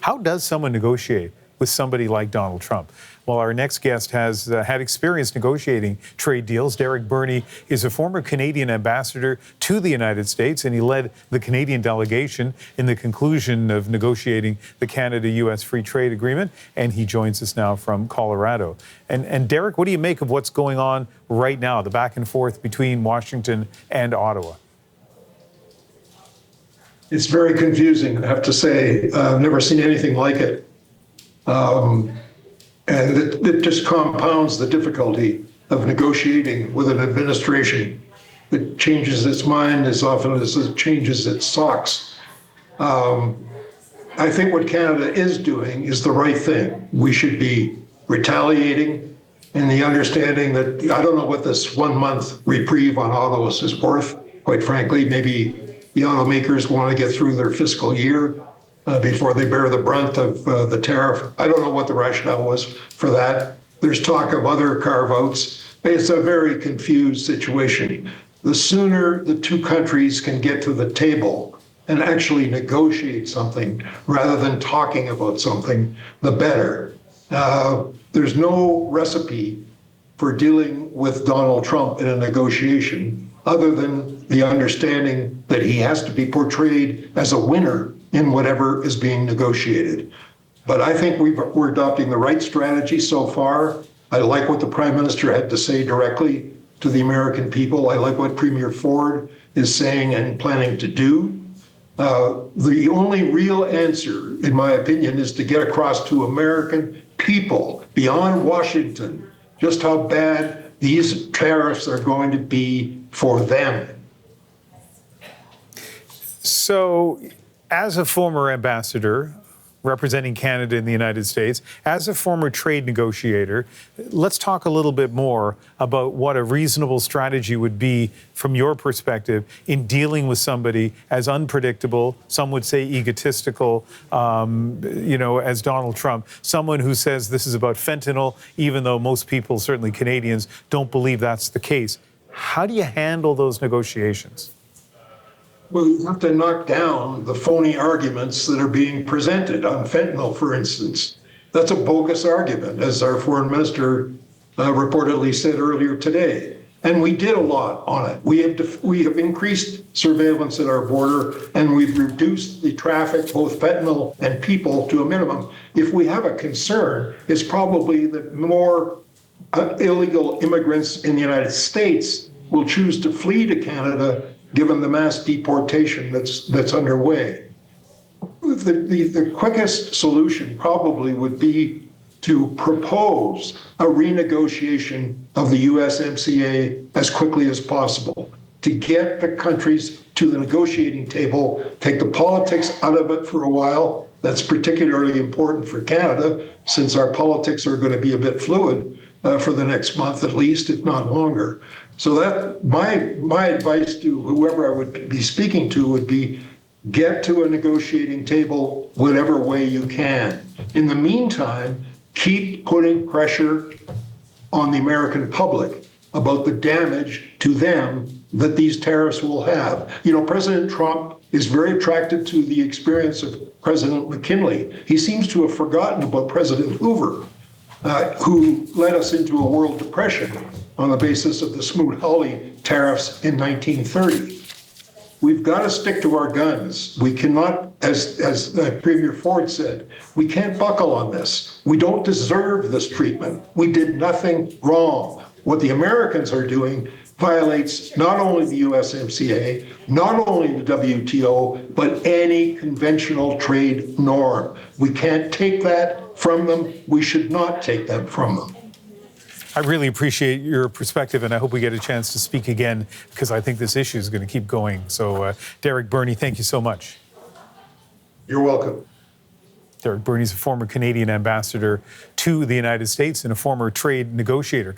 How does someone negotiate with somebody like Donald Trump? Well, our next guest has had experience negotiating trade deals. Derek Burney is a former Canadian ambassador to the United States, and he led the Canadian delegation in the conclusion of negotiating the Canada-U.S. Free Trade Agreement, and he joins us now from Colorado. And Derek, what do you make of what's going on right now, the back and forth between Washington and Ottawa? It's very confusing, I have to say. I've never seen anything like it. And it just compounds the difficulty of negotiating with an administration that changes its mind as often as it changes its socks. I think what Canada is doing is the right thing. We should be retaliating in the understanding that, I don't know what this 1 month reprieve on autos is worth, quite frankly. Maybe the automakers want to get through their fiscal year before they bear the brunt of the tariff. I don't know what the rationale was for that. There's talk of other carve-outs. It's a very confused situation. The sooner the two countries can get to the table and actually negotiate something rather than talking about something, the better. There's no recipe for dealing with Donald Trump in a negotiation other than the understanding that he has to be portrayed as a winner in whatever is being negotiated. But I think we're adopting the right strategy so far. I like what the Prime Minister had to say directly to the American people. I like what Premier Ford is saying and planning to do. The only real answer, in my opinion, is to get across to American people beyond Washington just how bad these tariffs are going to be for them. So, as a former ambassador representing Canada in the United States, as a former trade negotiator, let's talk a little bit more about what a reasonable strategy would be from your perspective in dealing with somebody as unpredictable, some would say egotistical, as Donald Trump, someone who says this is about fentanyl, even though most people, certainly Canadians, don't believe that's the case. How do you handle those negotiations? Well, you have to knock down the phony arguments that are being presented on fentanyl, for instance. That's a bogus argument, as our foreign minister reportedly said earlier today. And we did a lot on it. We have increased surveillance at our border, and we've reduced the traffic, both fentanyl and people, to a minimum. If we have a concern, it's probably that more illegal immigrants in the United States will choose to flee to Canada given the mass deportation that's underway. The quickest solution probably would be to propose a renegotiation of the USMCA as quickly as possible, to get the countries to the negotiating table, take the politics out of it for a while. That's particularly important for Canada, since our politics are going to be a bit fluid for the next month at least, if not longer. So that my advice to whoever I would be speaking to would be, get to a negotiating table whatever way you can. In the meantime, keep putting pressure on the American public about the damage to them that these tariffs will have. You know, President Trump is very attracted to the experience of President McKinley. He seems to have forgotten about President Hoover, who led us into a world depression on the basis of the Smoot-Hawley tariffs in 1930. We've got to stick to our guns. We cannot, as Premier Ford said, we can't buckle on this. We don't deserve this treatment. We did nothing wrong. What the Americans are doing violates not only the USMCA, not only the WTO, but any conventional trade norm. We can't take that from them. We should not take that from them. I really appreciate your perspective, and I hope we get a chance to speak again, because I think this issue is going to keep going. So, Derek Burney, thank you so much. You're welcome. Derek Burney is a former Canadian ambassador to the United States and a former trade negotiator.